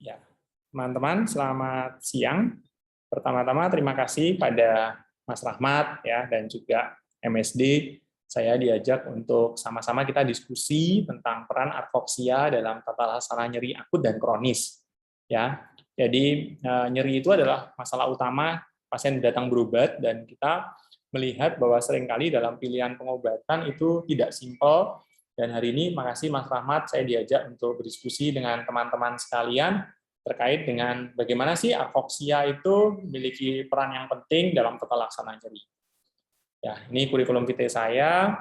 Ya, teman-teman, selamat siang. Pertama-tama terima kasih pada Mas Rahmat ya dan juga MSD. Saya diajak untuk sama-sama kita diskusi tentang peran arfoksia dalam tata laksana nyeri akut dan kronis. Ya, jadi nyeri itu adalah masalah utama pasien datang berobat dan kita melihat bahwa seringkali dalam pilihan pengobatan itu tidak simpel. Dan hari ini, makasih Mas Rahmat, saya diajak untuk berdiskusi dengan teman-teman sekalian terkait dengan bagaimana sih arfoksia itu memiliki peran yang penting dalam tata laksana nyeri. Ya, ini kurikulum vitae saya.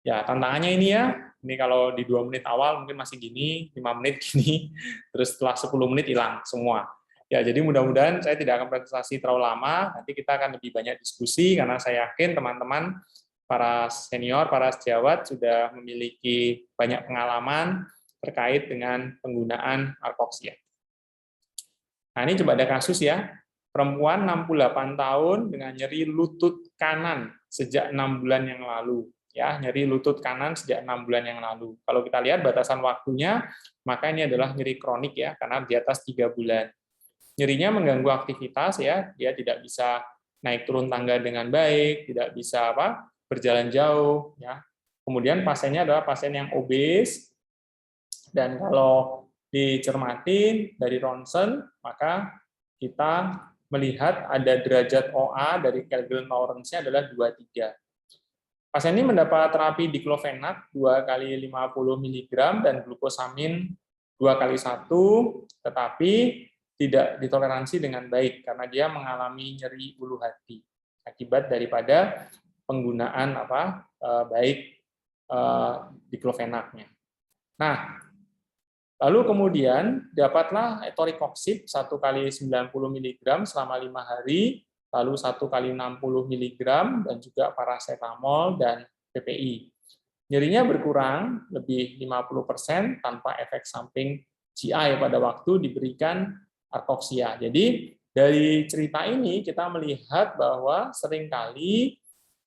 Ya, tantangannya ini ya. Ini kalau di 2 menit awal mungkin masih gini, 5 menit gini, terus setelah 10 menit hilang semua. Ya, jadi mudah-mudahan saya tidak akan presentasi terlalu lama. Nanti kita akan lebih banyak diskusi karena saya yakin teman-teman para senior, para sejawat sudah memiliki banyak pengalaman terkait dengan penggunaan arfoksia. Nah, ini coba ada kasus ya. Perempuan 68 tahun dengan nyeri lutut kanan sejak 6 bulan yang lalu. Ya, nyeri lutut kanan sejak 6 bulan yang lalu. Kalau kita lihat batasan waktunya, maka ini adalah nyeri kronik ya, karena di atas 3 bulan. Nyerinya mengganggu aktivitas ya, dia tidak bisa naik turun tangga dengan baik, tidak bisa berjalan jauh ya. Kemudian pasiennya adalah pasien yang obes, dan kalau dicermati dari ronsen, maka kita melihat ada derajat OA dari Kellgren-Lawrence-nya adalah 23. Pasien ini mendapat terapi diklofenak 2 kali 50 mg dan glukosamin 2 kali 1, tetapi tidak ditoleransi dengan baik karena dia mengalami nyeri ulu hati akibat daripada penggunaan baik diklofenaknya. Nah, lalu kemudian dapatlah etoricoxib 1 kali 90 mg selama 5 hari, lalu 1 kali 60 mg, dan juga paracetamol dan PPI. Nyerinya berkurang lebih 50% tanpa efek samping GI pada waktu diberikan arfoksia. Jadi dari cerita ini kita melihat bahwa seringkali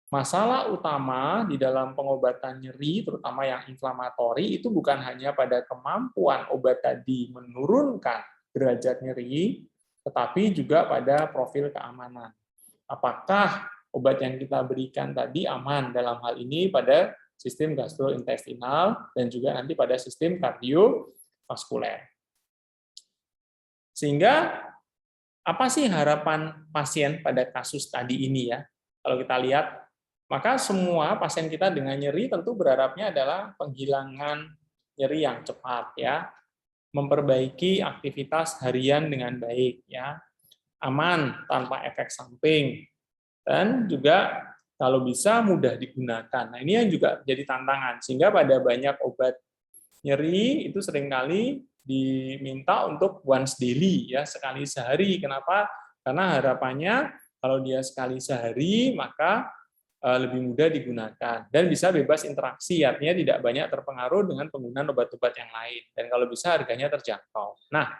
masalah utama di dalam pengobatan nyeri, terutama yang inflamatori, itu bukan hanya pada kemampuan obat tadi menurunkan derajat nyeri, tetapi juga pada profil keamanan. Apakah obat yang kita berikan tadi aman dalam hal ini pada sistem gastrointestinal dan juga nanti pada sistem kardiovaskuler. Sehingga apa sih harapan pasien pada kasus tadi ini ya? Kalau kita lihat, maka semua pasien kita dengan nyeri tentu berharapnya adalah penghilangan nyeri yang cepat ya, memperbaiki aktivitas harian dengan baik ya, aman tanpa efek samping, dan juga kalau bisa mudah digunakan. Nah, ini yang juga jadi tantangan sehingga pada banyak obat nyeri itu seringkali diminta untuk once daily ya, sekali sehari. Kenapa? Karena harapannya kalau dia sekali sehari maka lebih mudah digunakan dan bisa bebas interaksi, artinya tidak banyak terpengaruh dengan penggunaan obat-obat yang lain, dan kalau bisa harganya terjangkau. Nah,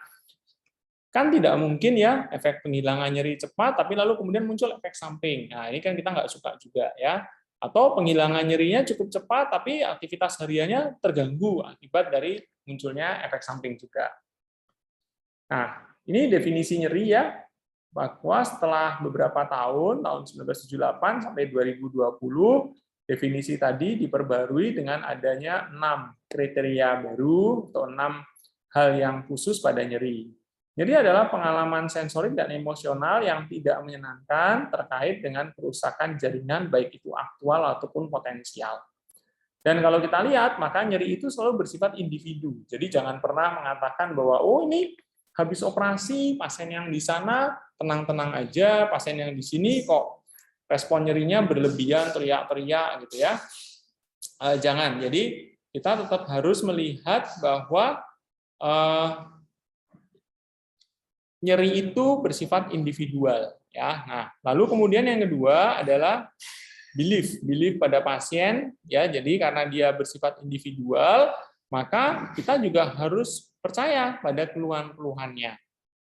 kan tidak mungkin ya efek penghilangan nyeri cepat tapi lalu kemudian muncul efek samping. Nah, ini kan kita nggak suka juga ya. Atau penghilangan nyerinya cukup cepat tapi aktivitas hariannya terganggu akibat dari munculnya efek samping juga. Nah, ini definisi nyeri ya, bahwa setelah beberapa tahun 1978 sampai 2020, definisi tadi diperbarui dengan adanya 6 kriteria baru atau 6 hal yang khusus pada nyeri. Nyeri adalah pengalaman sensorik dan emosional yang tidak menyenangkan terkait dengan kerusakan jaringan baik itu aktual ataupun potensial. Dan kalau kita lihat, maka nyeri itu selalu bersifat individu. Jadi jangan pernah mengatakan bahwa oh ini habis operasi, pasien yang di sana tenang-tenang aja, pasien yang di sini kok respon nyerinya berlebihan, teriak-teriak gitu ya. Jangan. Jadi kita tetap harus melihat bahwa nyeri itu bersifat individual ya. Nah, lalu kemudian yang kedua adalah belief pada pasien ya. Jadi karena dia bersifat individual, maka kita juga harus percaya pada keluhan-keluhannya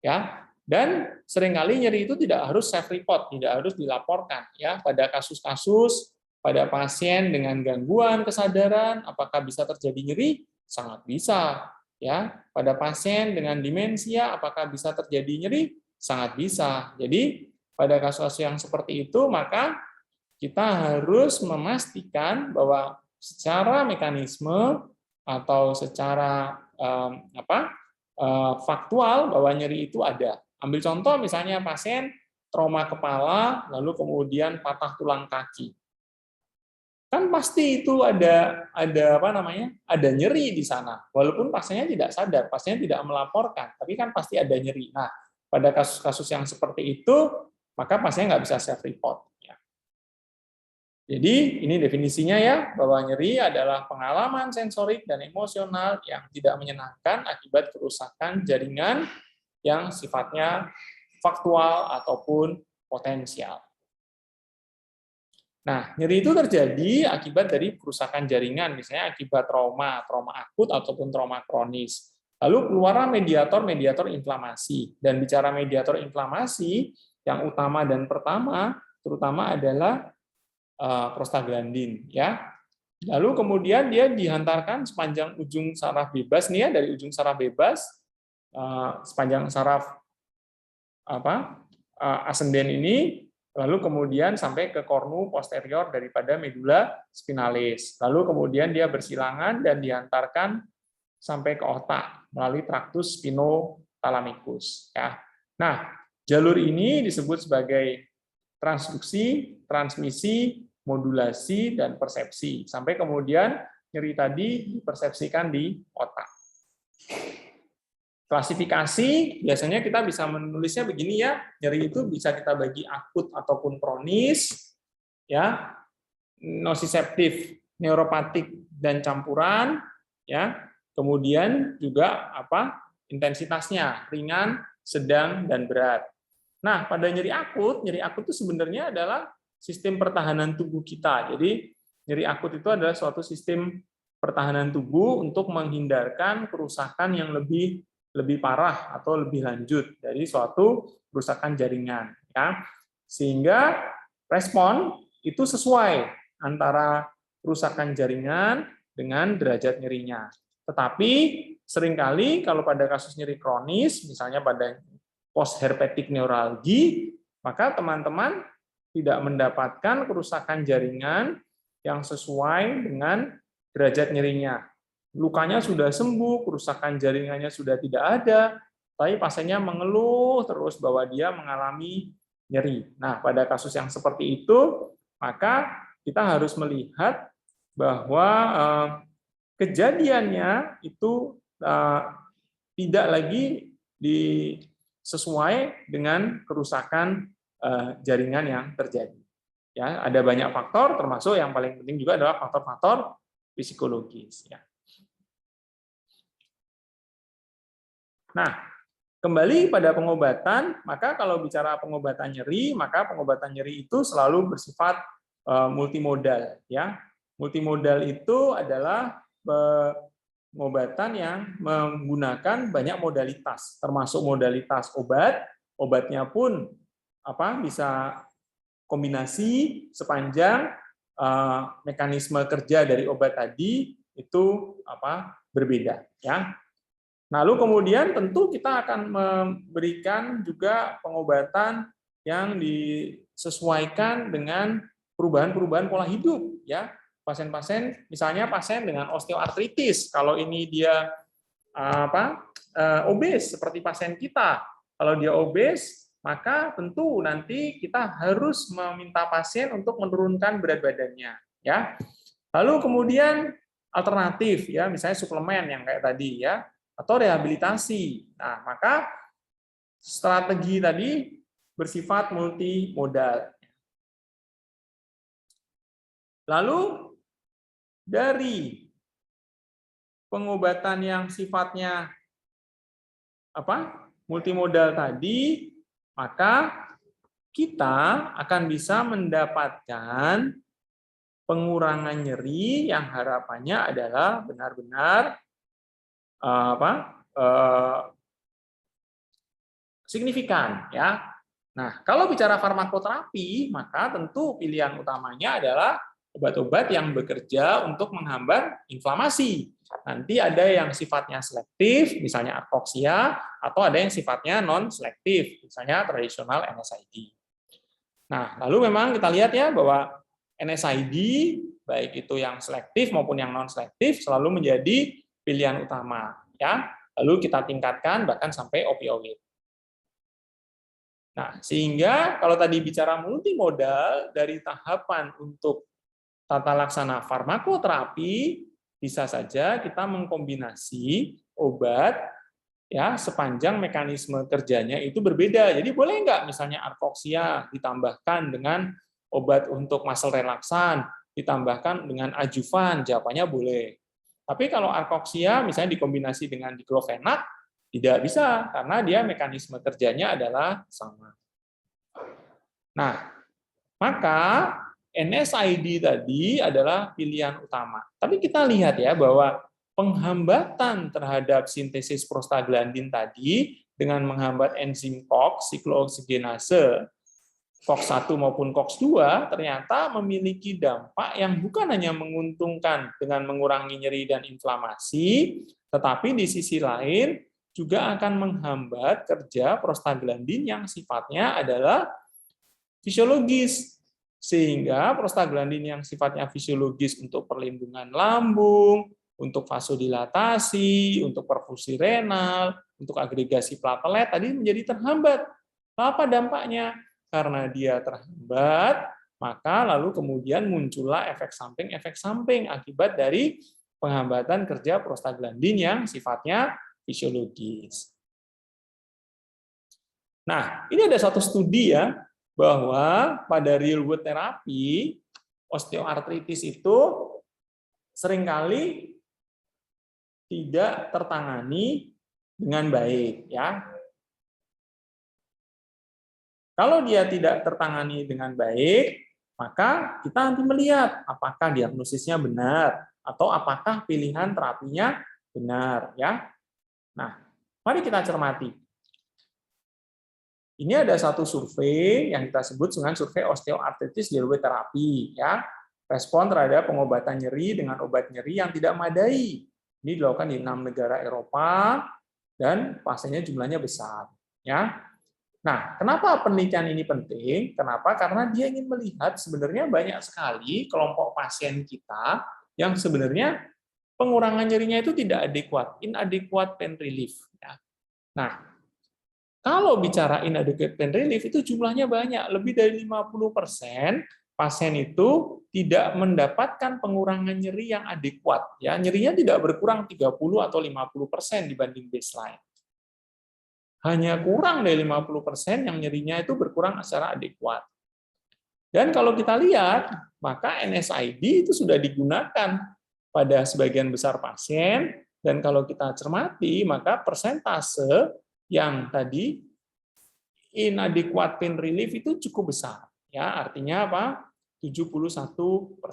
ya. Dan seringkali nyeri itu tidak harus self report, tidak harus dilaporkan ya. Pada kasus-kasus pada pasien dengan gangguan kesadaran, apakah bisa terjadi nyeri? Sangat bisa. Ya, pada pasien dengan demensia apakah bisa terjadi nyeri? Sangat bisa. Jadi, pada kasus yang seperti itu maka kita harus memastikan bahwa secara mekanisme atau secara faktual bahwa nyeri itu ada. Ambil contoh misalnya pasien trauma kepala lalu kemudian patah tulang kaki. Kan pasti itu ada nyeri di sana. Walaupun pasiennya tidak sadar, pasiennya tidak melaporkan, tapi kan pasti ada nyeri. Nah, pada kasus-kasus yang seperti itu, maka pasiennya nggak bisa self report. Jadi ini definisinya ya, bahwa nyeri adalah pengalaman sensorik dan emosional yang tidak menyenangkan akibat kerusakan jaringan yang sifatnya faktual ataupun potensial. Nah, nyeri itu terjadi akibat dari kerusakan jaringan, misalnya akibat trauma akut ataupun trauma kronis. Lalu keluar mediator inflamasi. Dan bicara mediator inflamasi, yang utama dan pertama terutama adalah prostaglandin, ya. Lalu kemudian dia dihantarkan sepanjang ujung saraf bebas nih ya, dari ujung saraf bebas sepanjang saraf ascendens ini, lalu kemudian sampai ke kornu posterior daripada medula spinalis. Lalu kemudian dia bersilangan dan dihantarkan sampai ke otak melalui traktus spinothalamikus. Ya. Nah, jalur ini disebut sebagai transduksi, transmisi, modulasi, dan persepsi. Sampai kemudian nyeri tadi dipersepsikan di otak. Klasifikasi, biasanya kita bisa menulisnya begini ya, nyeri itu bisa kita bagi akut ataupun kronis, ya, nociceptif, neuropatik, dan campuran, ya. Kemudian juga intensitasnya, ringan, sedang, dan berat. Nah, pada nyeri akut itu sebenarnya adalah sistem pertahanan tubuh kita. Jadi, nyeri akut itu adalah suatu sistem pertahanan tubuh untuk menghindarkan kerusakan yang lebih parah atau lebih lanjut dari suatu kerusakan jaringan. Ya. Sehingga respon itu sesuai antara kerusakan jaringan dengan derajat nyerinya. Tetapi seringkali kalau pada kasus nyeri kronis, misalnya pada postherpetic neuralgi, maka teman-teman tidak mendapatkan kerusakan jaringan yang sesuai dengan derajat nyerinya. Lukanya sudah sembuh, kerusakan jaringannya sudah tidak ada, tapi pasiennya mengeluh terus bahwa dia mengalami nyeri. Nah, pada kasus yang seperti itu, maka kita harus melihat bahwa kejadiannya itu tidak lagi sesuai dengan kerusakan jaringan yang terjadi. Ya, ada banyak faktor, termasuk yang paling penting juga adalah faktor-faktor psikologis. Ya. Nah, kembali pada pengobatan, maka kalau bicara pengobatan nyeri, maka pengobatan nyeri itu selalu bersifat multimodal. Ya, multimodal itu adalah pengobatan yang menggunakan banyak modalitas, termasuk modalitas obat. Obatnya pun bisa kombinasi sepanjang mekanisme kerja dari obat tadi itu berbeda. Ya. Lalu kemudian tentu kita akan memberikan juga pengobatan yang disesuaikan dengan perubahan-perubahan pola hidup, ya. Pasien-pasien, misalnya pasien dengan osteoartritis, kalau ini dia obes seperti pasien kita, kalau dia obes, maka tentu nanti kita harus meminta pasien untuk menurunkan berat badannya, ya. Lalu kemudian alternatif, ya, misalnya suplemen yang kayak tadi, ya, atau rehabilitasi. Nah, maka strategi tadi bersifat multimodal. Lalu dari pengobatan yang sifatnya multimodal tadi, maka kita akan bisa mendapatkan pengurangan nyeri yang harapannya adalah benar-benar signifikan, ya. Nah, kalau bicara farmakoterapi, maka tentu pilihan utamanya adalah obat-obat yang bekerja untuk menghambat inflamasi. Nanti ada yang sifatnya selektif, misalnya arcoxia, atau ada yang sifatnya non-selektif, misalnya tradisional NSAID. Nah, lalu memang kita lihat ya bahwa NSAID, baik itu yang selektif maupun yang non-selektif, selalu menjadi pilihan utama. Ya, lalu kita tingkatkan bahkan sampai opioid. Nah, sehingga kalau tadi bicara multimodal, dari tahapan untuk tata laksana farmakoterapi, bisa saja kita mengkombinasi obat ya sepanjang mekanisme kerjanya itu berbeda. Jadi boleh nggak misalnya arcoxia ditambahkan dengan obat untuk muscle relaksan, ditambahkan dengan adjuvan, jawabannya boleh. Tapi kalau arcoxia misalnya dikombinasi dengan diclofenac, tidak bisa karena dia mekanisme kerjanya adalah sama. Nah, maka NSAID tadi adalah pilihan utama. Tapi kita lihat ya bahwa penghambatan terhadap sintesis prostaglandin tadi dengan menghambat enzim COX, siklooksigenase, COX-1 maupun COX-2 ternyata memiliki dampak yang bukan hanya menguntungkan dengan mengurangi nyeri dan inflamasi, tetapi di sisi lain juga akan menghambat kerja prostaglandin yang sifatnya adalah fisiologis. Sehingga prostaglandin yang sifatnya fisiologis untuk perlindungan lambung, untuk vasodilatasi, untuk perfusi renal, untuk agregasi platelet tadi menjadi terhambat. Apa dampaknya? Karena dia terhambat, maka lalu kemudian muncullah efek samping akibat dari penghambatan kerja prostaglandin yang sifatnya fisiologis. Nah, ini ada satu studi ya, bahwa pada real world terapi osteoartritis itu seringkali tidak tertangani dengan baik ya. Kalau dia tidak tertangani dengan baik, maka kita nanti melihat apakah diagnosisnya benar atau apakah pilihan terapinya benar ya. Nah, mari kita cermati. Ini ada satu survei yang kita sebut dengan survei osteoartritis real world terapi ya. Respon terhadap pengobatan nyeri dengan obat nyeri yang tidak memadai. Ini dilakukan di 6 negara Eropa dan pasiennya jumlahnya besar ya. Nah, kenapa penelitian ini penting? Kenapa? Karena dia ingin melihat sebenarnya banyak sekali kelompok pasien kita yang sebenarnya pengurangan nyerinya itu tidak adekuat, inadequate pain relief ya. Nah, kalau bicara inadequate pain relief itu jumlahnya banyak, lebih dari 50% pasien itu tidak mendapatkan pengurangan nyeri yang adekuat. Ya, nyerinya tidak berkurang 30 atau 50% dibanding baseline. Hanya kurang dari 50% yang nyerinya itu berkurang secara adekuat. Dan kalau kita lihat, maka NSAID itu sudah digunakan pada sebagian besar pasien, dan kalau kita cermati, maka persentase yang tadi inadequate pain relief itu cukup besar ya, artinya apa? 71%.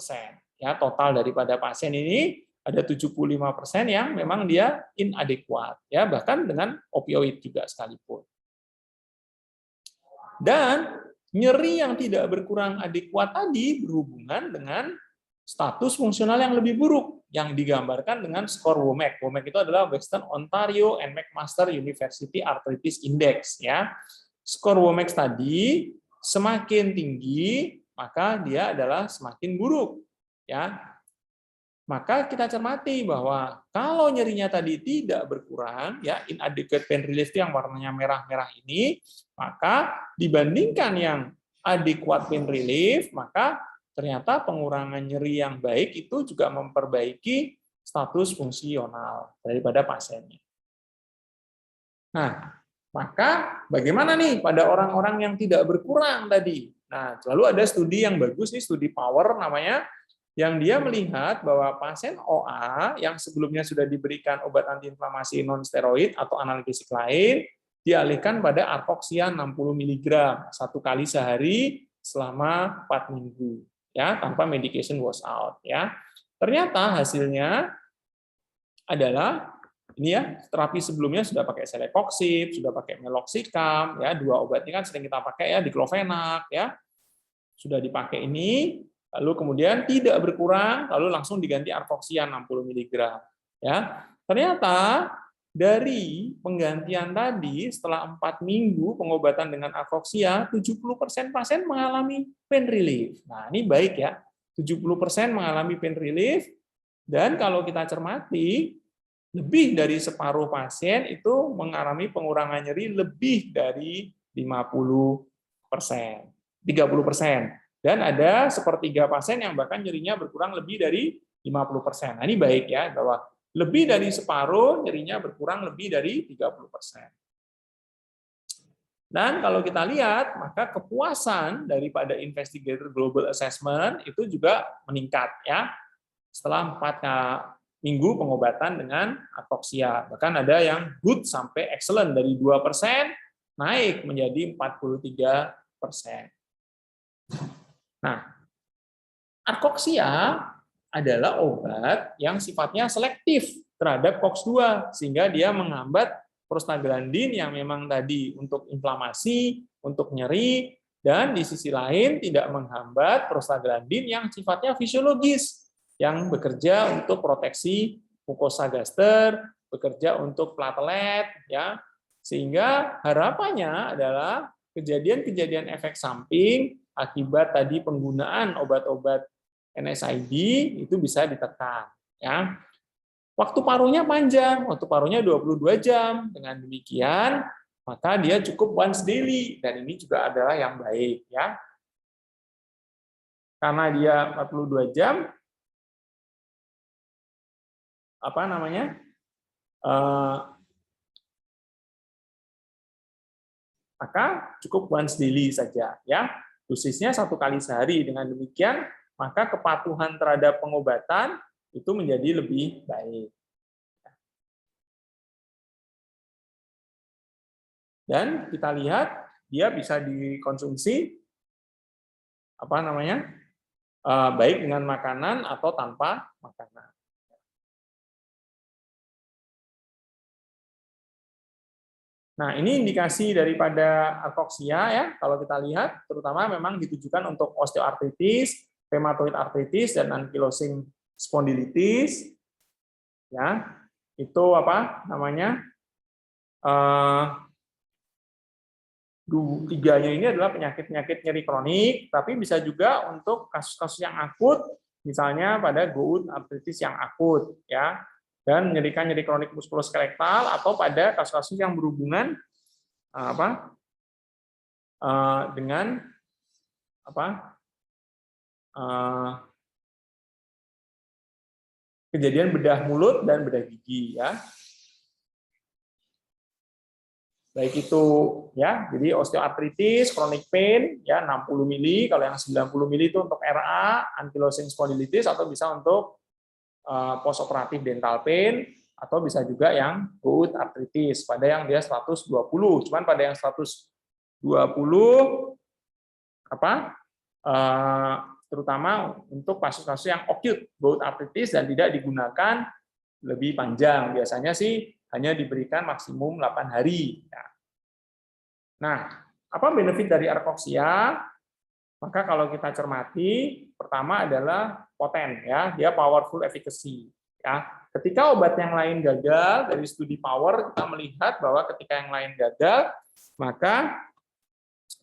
Ya, total daripada pasien ini ada 75% yang memang dia inadequate ya, bahkan dengan opioid juga sekalipun. Dan nyeri yang tidak berkurang adekuat tadi berhubungan dengan status fungsional yang lebih buruk yang digambarkan dengan skor WOMAC. WOMAC itu adalah Western Ontario and McMaster University Arthritis Index ya. Skor WOMAC tadi semakin tinggi, maka dia adalah semakin buruk ya. Maka kita cermati bahwa kalau nyerinya tadi tidak berkurang ya, inadequate pain relief yang warnanya merah-merah ini, maka dibandingkan yang adequate pain relief, maka ternyata pengurangan nyeri yang baik itu juga memperbaiki status fungsional daripada pasiennya. Nah, maka bagaimana nih pada orang-orang yang tidak berkurang tadi? Nah, lalu ada studi yang bagus nih, studi POWER namanya, yang dia melihat bahwa pasien OA yang sebelumnya sudah diberikan obat antiinflamasi non-steroid atau analgesik lain, dialihkan pada arcoxia 60 mg 1 kali sehari selama 4 minggu. Ya, tanpa medication washout ya. Ternyata hasilnya adalah ini ya, terapi sebelumnya sudah pakai celecoxib, sudah pakai meloxicam ya, 2 obat ini kan sering kita pakai ya, diclofenac ya. Sudah dipakai ini, lalu kemudian tidak berkurang, lalu langsung diganti arkoxia 60 mg. Ya, ternyata dari penggantian tadi setelah 4 minggu pengobatan dengan arkoxia, 70% pasien mengalami pain relief. Nah, ini baik ya. 70% mengalami pain relief, dan kalau kita cermati, lebih dari separuh pasien itu mengalami pengurangan nyeri lebih dari 50%, 30%. Dan ada sepertiga pasien yang bahkan nyerinya berkurang lebih dari 50%. Nah, ini baik ya, bahwa lebih dari separuh nyerinya berkurang lebih dari 30%. Dan kalau kita lihat, maka kepuasan daripada investigator global assessment itu juga meningkat ya. Setelah 4 minggu pengobatan dengan arkoxia. Bahkan ada yang good sampai excellent, dari 2% naik menjadi 43%. Nah, arkoxia adalah obat yang sifatnya selektif terhadap COX-2, sehingga dia menghambat prostaglandin yang memang tadi untuk inflamasi, untuk nyeri, dan di sisi lain tidak menghambat prostaglandin yang sifatnya fisiologis, yang bekerja untuk proteksi mukosa gaster, bekerja untuk platelet, ya, sehingga harapannya adalah kejadian-kejadian efek samping akibat tadi penggunaan obat-obat NSAID itu bisa ditekan. Ya. Waktu parunya panjang, waktu parunya 22 jam. Dengan demikian, maka dia cukup once daily, dan ini juga adalah yang baik. Ya. Karena dia 42 jam, maka cukup once daily saja. Ya. Dosisnya 1 kali sehari. Dengan demikian, maka kepatuhan terhadap pengobatan itu menjadi lebih baik. Dan kita lihat dia bisa dikonsumsi baik dengan makanan atau tanpa makanan. Nah, ini indikasi daripada arkoxia ya. Kalau kita lihat, terutama memang ditujukan untuk osteoartritis, rheumatoid arthritis, dan ankylosing spondylitis. Ya, itu tiganya ini adalah penyakit-penyakit nyeri kronik, tapi bisa juga untuk kasus-kasus yang akut, misalnya pada gout artritis yang akut, ya, dan nyeri kronik muskuloskeletal, atau pada kasus-kasus yang berhubungan dengan kejadian bedah mulut dan bedah gigi, ya. Baik itu ya, jadi osteoartritis, chronic pain ya 60 mili, kalau yang 90 mili itu untuk RA, ankylosing spondylitis, atau bisa untuk postoperatif dental pain, atau bisa juga yang gout artritis pada yang dia 120. Cuman pada yang 120 terutama untuk kasus-kasus yang acute gout artritis dan tidak digunakan lebih panjang, biasanya sih hanya diberikan maksimum 8 hari. Nah, apa benefit dari arkoxia? Maka kalau kita cermati, pertama adalah poten, ya, dia powerful efficacy. Ya. Ketika obat yang lain gagal, dari studi power kita melihat bahwa ketika yang lain gagal, maka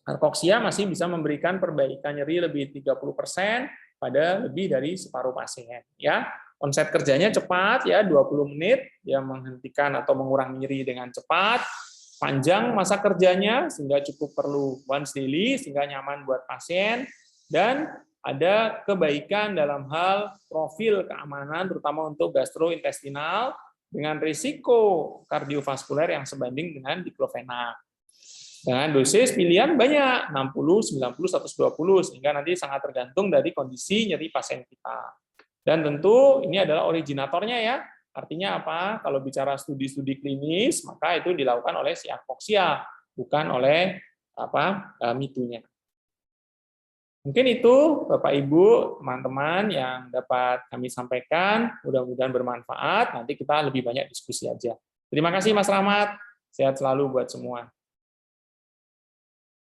arkoxia masih bisa memberikan perbaikan nyeri lebih 30% pada lebih dari separuh pasien. Ya. Onset kerjanya cepat, ya 20 menit, dia menghentikan atau mengurangi nyeri dengan cepat, panjang masa kerjanya sehingga cukup perlu once daily sehingga nyaman buat pasien, dan ada kebaikan dalam hal profil keamanan terutama untuk gastrointestinal dengan risiko kardiovaskuler yang sebanding dengan diklofenak. Dengan dosis pilihan banyak, 60, 90, 120, sehingga nanti sangat tergantung dari kondisi nyeri pasien kita. Dan tentu ini adalah originatornya ya. Artinya apa? Kalau bicara studi-studi klinis, maka itu dilakukan oleh si arkoxia, bukan oleh mitunya. Mungkin itu Bapak Ibu, teman-teman yang dapat kami sampaikan, mudah-mudahan bermanfaat. Nanti kita lebih banyak diskusi aja. Terima kasih Mas Rahmat. Sehat selalu buat semua.